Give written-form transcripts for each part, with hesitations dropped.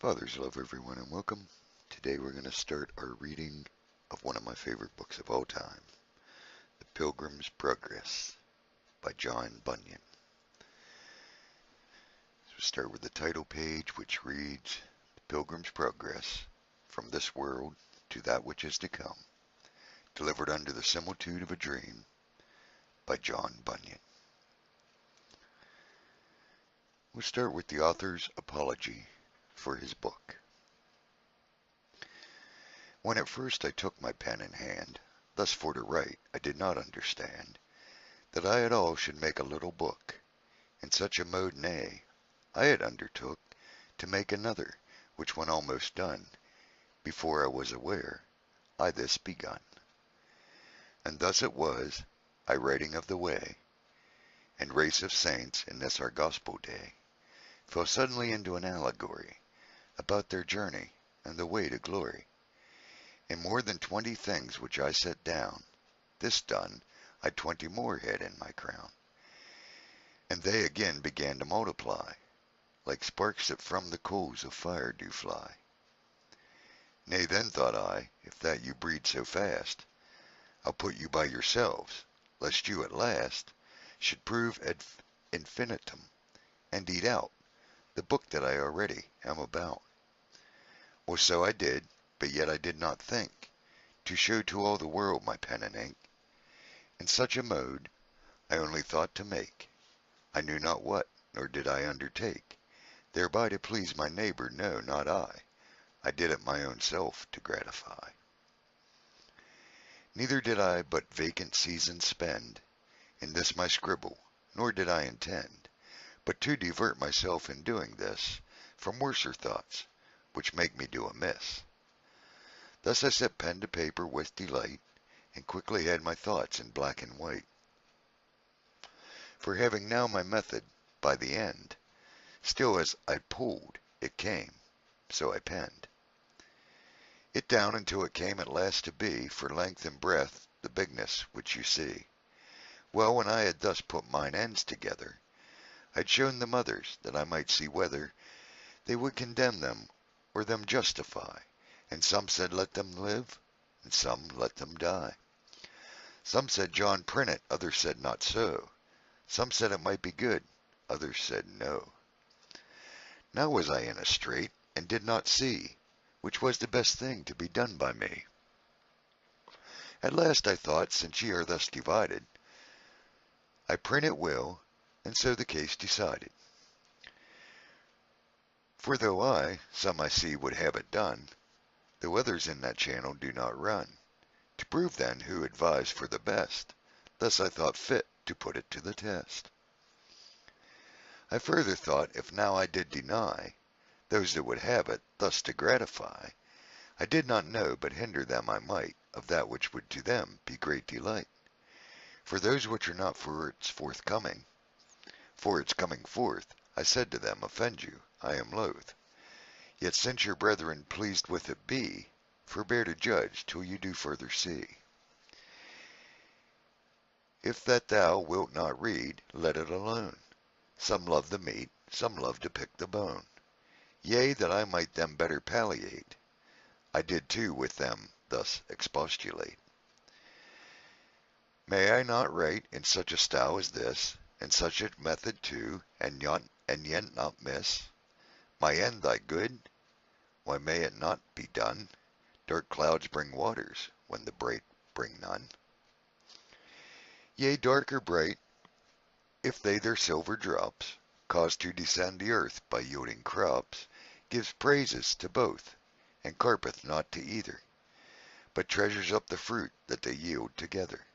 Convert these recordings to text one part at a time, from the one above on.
Father's love, everyone, and welcome. Today we're going to start our reading of one of my favorite books of all time, The Pilgrim's Progress by John Bunyan. So we'll start with the title page, which reads, The Pilgrim's Progress, From This World to That Which Is to Come, delivered under the similitude of a dream by John Bunyan. We'll start with the author's apology for his book. When at first I took my pen in hand, thus for to write, I did not understand that I at all should make a little book. In such a mode, nay, I had undertook to make another, which when almost done, before I was aware, I this begun. And thus it was, I writing of the way, and race of saints in this our gospel day, fell suddenly into an allegory, about their journey and the way to glory. In more than 20 things which I set down, this done, I 20 more had in my crown. And they again began to multiply, like sparks that from the coals of fire do fly. Nay, then thought I, if that you breed so fast, I'll put you by yourselves, lest you at last should prove ad infinitum, and eat out the book that I already am about. Well, so I did, but yet I did not think to show to all the world my pen and ink. In such a mode I only thought to make, I knew not what, nor did I undertake, thereby to please my neighbor, no, not I did it my own self to gratify. Neither did I but vacant seasons spend in this my scribble, nor did I intend, but to divert myself in doing this, from worser thoughts, which make me do amiss. Thus I set pen to paper with delight, and quickly had my thoughts in black and white. For having now my method by the end, still as I pulled, it came, so I penned it down until it came at last to be, for length and breadth, the bigness which you see. Well, when I had thus put mine ends together, I'd shown them others, that I might see whether they would condemn them, or them justify. And some said, let them live, and some let them die. Some said, John, print it, others said, not so. Some said it might be good, others said, no. Now was I in a strait, and did not see which was the best thing to be done by me. At last I thought, since ye are thus divided, I print it will, and so the case decided. For though some I see would have it done, though others in that channel do not run, to prove then who advised for the best, thus I thought fit to put it to the test. I further thought, if now I did deny those that would have it, thus to gratify, I did not know but hinder them I might of that which would to them be great delight. For those which are not for its forthcoming, for its coming forth, I said to them, offend you, I am loath. Yet since your brethren pleased with it be, forbear to judge till you do further see. If that thou wilt not read, let it alone. Some love the meat, some love to pick the bone. Yea, that I might them better palliate, I did too with them thus expostulate. May I not write in such a style as this, in such a method too, and yet not miss my end thy good? Why may it not be done? Dark clouds bring waters, when the bright bring none. Yea, dark or bright, if they their silver drops cause to descend the earth by yielding crops, gives praises to both, and carpeth not to either, but treasures up the fruit that they yield together.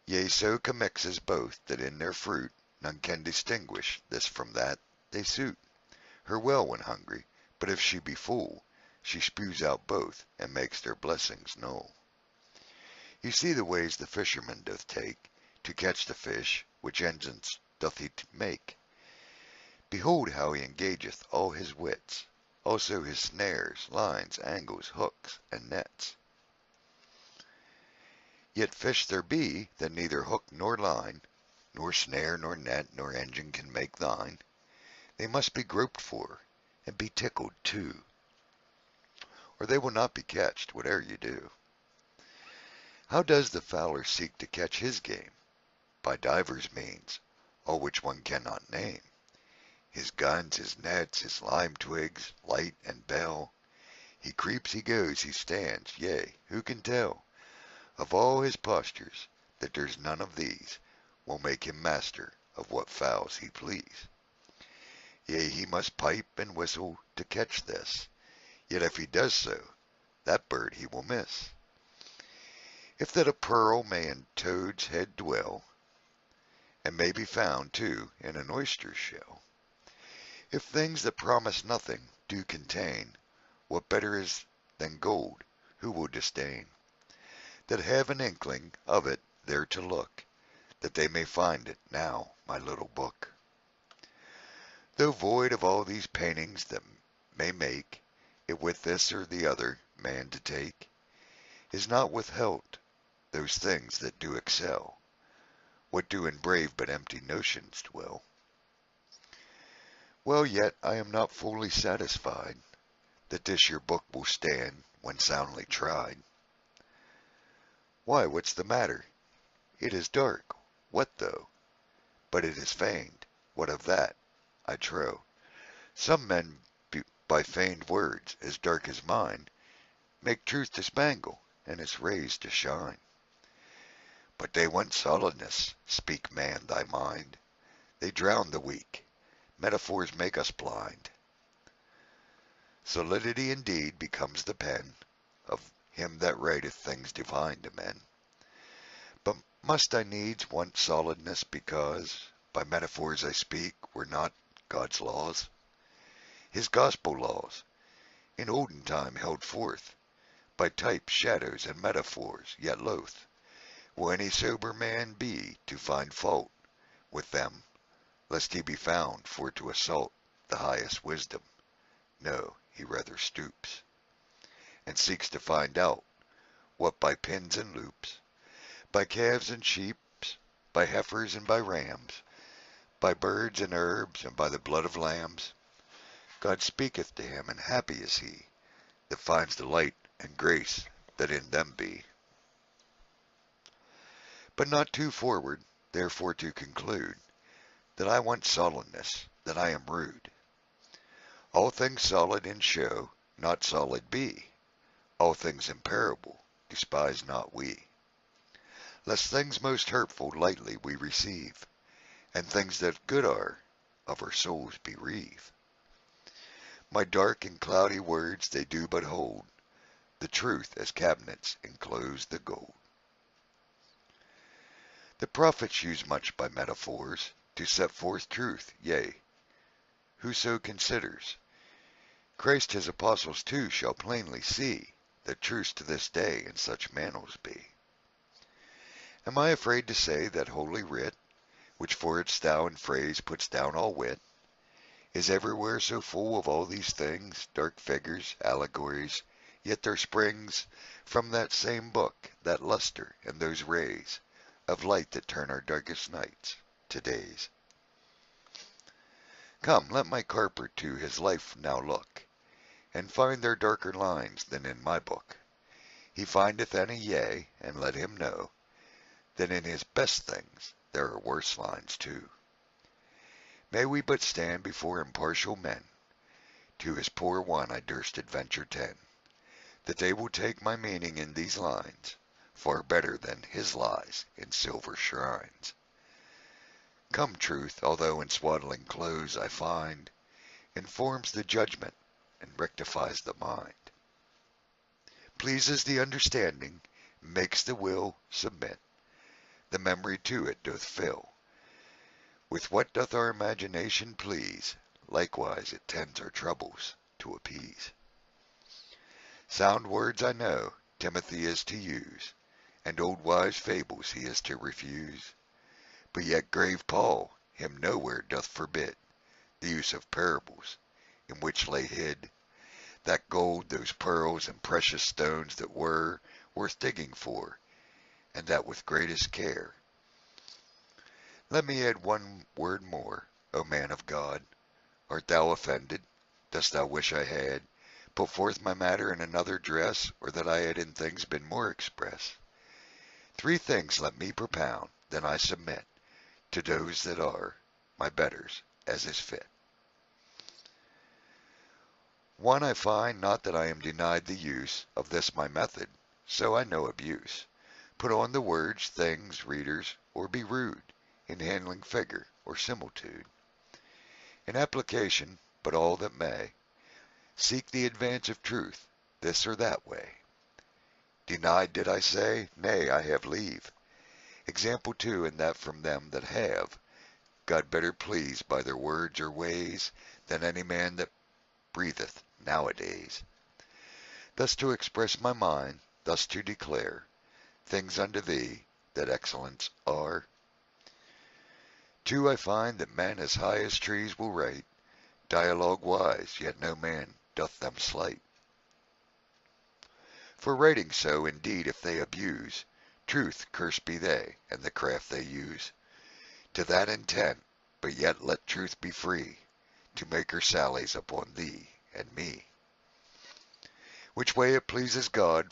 Yea, so commixes both, that in their fruit none can distinguish this from that they suit. Her well when hungry, but if she be full, she spews out both, and makes their blessings null. You see the ways the fisherman doth take to catch the fish, which engines doth he make. Behold how he engageth all his wits, also his snares, lines, angles, hooks, and nets. Yet fish there be that neither hook nor line, nor snare nor net nor engine can make thine. They must be groped for, and be tickled too, or they will not be catched, whate'er you do. How does the fowler seek to catch his game? By divers means, all which one cannot name. His guns, his nets, his lime twigs, light and bell. He creeps, he goes, he stands, yea, who can tell of all his postures that there's none of these will make him master of what fowls he please. Yea, he must pipe and whistle to catch this, yet if he does so, that bird he will miss. If that a pearl may in toad's head dwell, and may be found, too, in an oyster's shell, if things that promise nothing do contain what better is than gold, who will disdain that have an inkling of it there to look, that they may find it now, my little book. Though void of all these paintings that may make it with this or the other man to take, is not withheld those things that do excel, what do in brave but empty notions dwell. Well, yet I am not fully satisfied that this your book will stand when soundly tried. Why, what's the matter? It is dark. What though? But it is feigned. What of that? I trow. Some men by feigned words, as dark as mine, make truth to spangle, and its rays to shine. But they want solidness, speak man thy mind. They drown the weak. Metaphors make us blind. Solidity indeed becomes the pen of him that writeth things divine to men. But must I needs want solidness because by metaphors I speak were not God's laws? His gospel laws, in olden time held forth, by types, shadows, and metaphors, yet loath will any sober man be to find fault with them, lest he be found for to assault the highest wisdom. No, he rather stoops, and seeks to find out what by pins and loops, by calves and sheep, by heifers and by rams, by birds and herbs, and by the blood of lambs, God speaketh to him, and happy is he that finds the light and grace that in them be. But not too forward, therefore to conclude, that I want solidness, that I am rude. All things solid in show, not solid be. All things in parable, despise not we. Lest things most hurtful lightly we receive, and things that good are, of our souls bereave. My dark and cloudy words they do but hold the truth as cabinets enclose the gold. The prophets use much by metaphors to set forth truth, yea, whoso considers. Christ his apostles too shall plainly see that truths to this day in such manuals be. Am I afraid to say that Holy Writ, which for its style and phrase puts down all wit, is everywhere so full of all these things, dark figures, allegories, yet there springs from that same book that luster and those rays of light that turn our darkest nights to days. Come, let my carper to his life now look, and find there darker lines than in my book. He findeth any, yea, and let him know that in his best things there are worse lines too. May we but stand before impartial men, to his poor one I durst adventure 10, that they will take my meaning in these lines far better than his lies in silver shrines. Come, truth, although in swaddling clothes I find, informs the judgment and rectifies the mind, pleases the understanding, makes the will submit, the memory to it doth fill. With what doth our imagination please, likewise it tends our troubles to appease. Sound words I know Timothy is to use, and old wise fables he is to refuse. But yet grave Paul him nowhere doth forbid the use of parables, in which lay hid that gold, those pearls, and precious stones that were worth digging for, and that with greatest care. Let me add one word more, O man of God. Art thou offended dost thou wish I had put forth my matter in another dress, or that I had in things been more express? 3 things let me propound, then I submit to those that are my betters, as is fit. 1, I find not that I am denied the use of this my method, so I no abuse. Put on the words, things, readers, or be rude, in handling figure or similitude. In application, but all that may, seek the advance of truth, this or that way. Denied did I say? Nay, I have leave. Example too, and that from them that have, God better pleased by their words or ways, than any man that breatheth nowadays. Thus to express my mind, thus to declare things unto thee that excellence are. 2, I find that men as high as trees will write dialogue wise, yet no man doth them slight. For writing so, indeed, if they abuse truth, cursed be they, and the craft they use. To that intent, but yet let truth be free, to make her sallies upon thee and me. Which way it pleases God,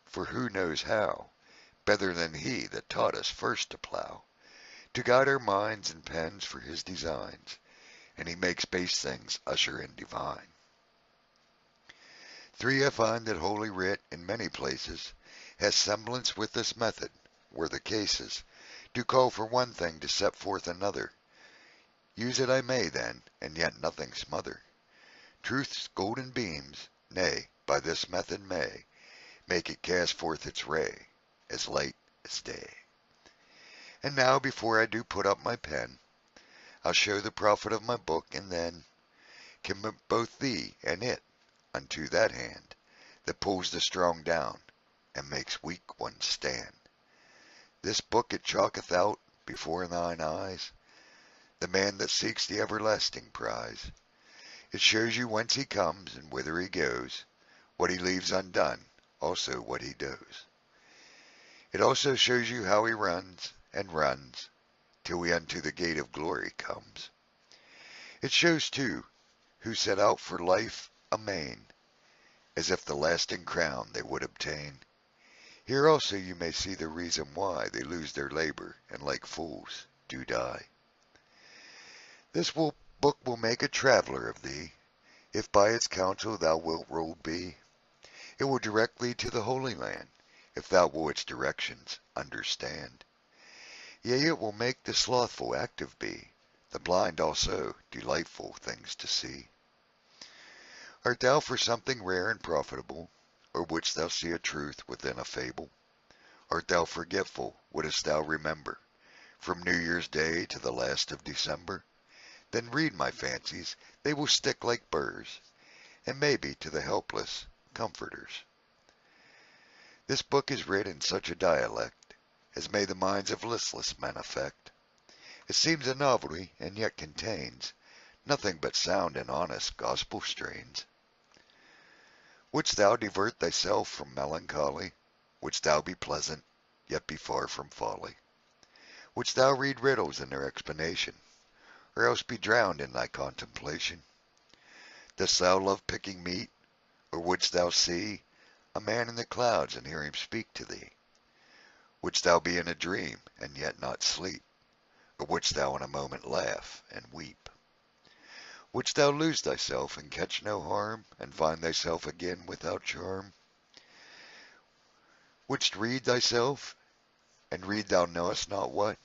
for who knows how, better than he that taught us first to plow, to guide our minds and pens for his designs, and he makes base things usher in divine. 3, I find that Holy Writ in many places has semblance with this method, where the cases do call for one thing to set forth another. Use it I may then, and yet nothing smother. Truth's golden beams, nay, by this method may make it cast forth its ray, as light as day. And now, before I do put up my pen, I'll show the profit of my book, and then commit both thee and it unto that hand that pulls the strong down and makes weak ones stand. This book it chalketh out before thine eyes the man that seeks the everlasting prize. It shows you whence he comes and whither he goes, what he leaves undone, also what he does. It also shows you how he runs and runs till he unto the gate of glory comes. It shows too who set out for life amain, as if the lasting crown they would obtain. Here also you may see the reason why they lose their labor and like fools do die. This book will make a traveler of thee, if by its counsel thou wilt ruled be. It will direct thee to the Holy Land, if thou wilt its directions understand. Yea, it will make the slothful active be, the blind also delightful things to see. Art thou for something rare and profitable, or wouldst thou see a truth within a fable? Art thou forgetful, wouldst thou remember, from New Year's Day to the last of December? Then read my fancies, they will stick like burrs, and maybe to the helpless comforters. This book is writ in such a dialect as may the minds of listless men affect. It seems a novelty, and yet contains nothing but sound and honest gospel strains. Wouldst thou divert thyself from melancholy? Wouldst thou be pleasant, yet be far from folly? Wouldst thou read riddles in their explanation, or else be drowned in thy contemplation? Dost thou love picking meat, or wouldst thou see a man in the clouds and hear him speak to thee? Wouldst thou be in a dream and yet not sleep, or wouldst thou in a moment laugh and weep? Wouldst thou lose thyself and catch no harm, and find thyself again without charm? Wouldst read thyself, and read thou knowest not what,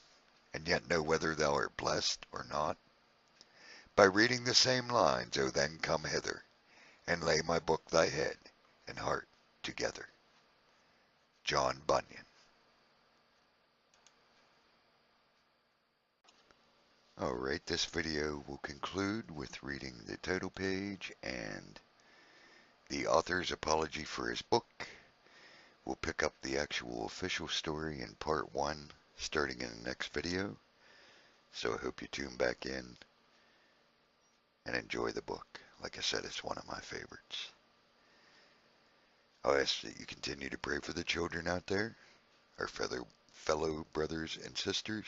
and yet know whether thou art blessed or not? By reading the same lines, O then come hither, and lay my book thy head and heart together. John Bunyan. Alright, this video will conclude with reading the title page and the author's apology for his book. We'll pick up the actual official story in part 1 starting in the next video. So I hope you tune back in and enjoy the book. Like I said, it's one of my favorites. I'll ask that you continue to pray for the children out there, our fellow brothers and sisters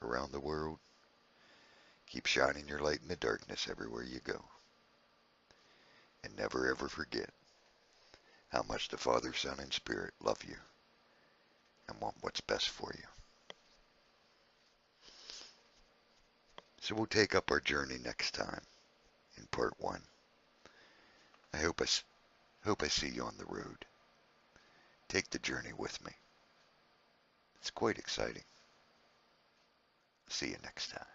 around the world. Keep shining your light in the darkness everywhere you go. and never ever forget how much the Father, Son, and Spirit love you and want what's best for you. So we'll take up our journey next time in part 1. I hope I see you on the road. Take the journey with me. It's quite exciting. See you next time.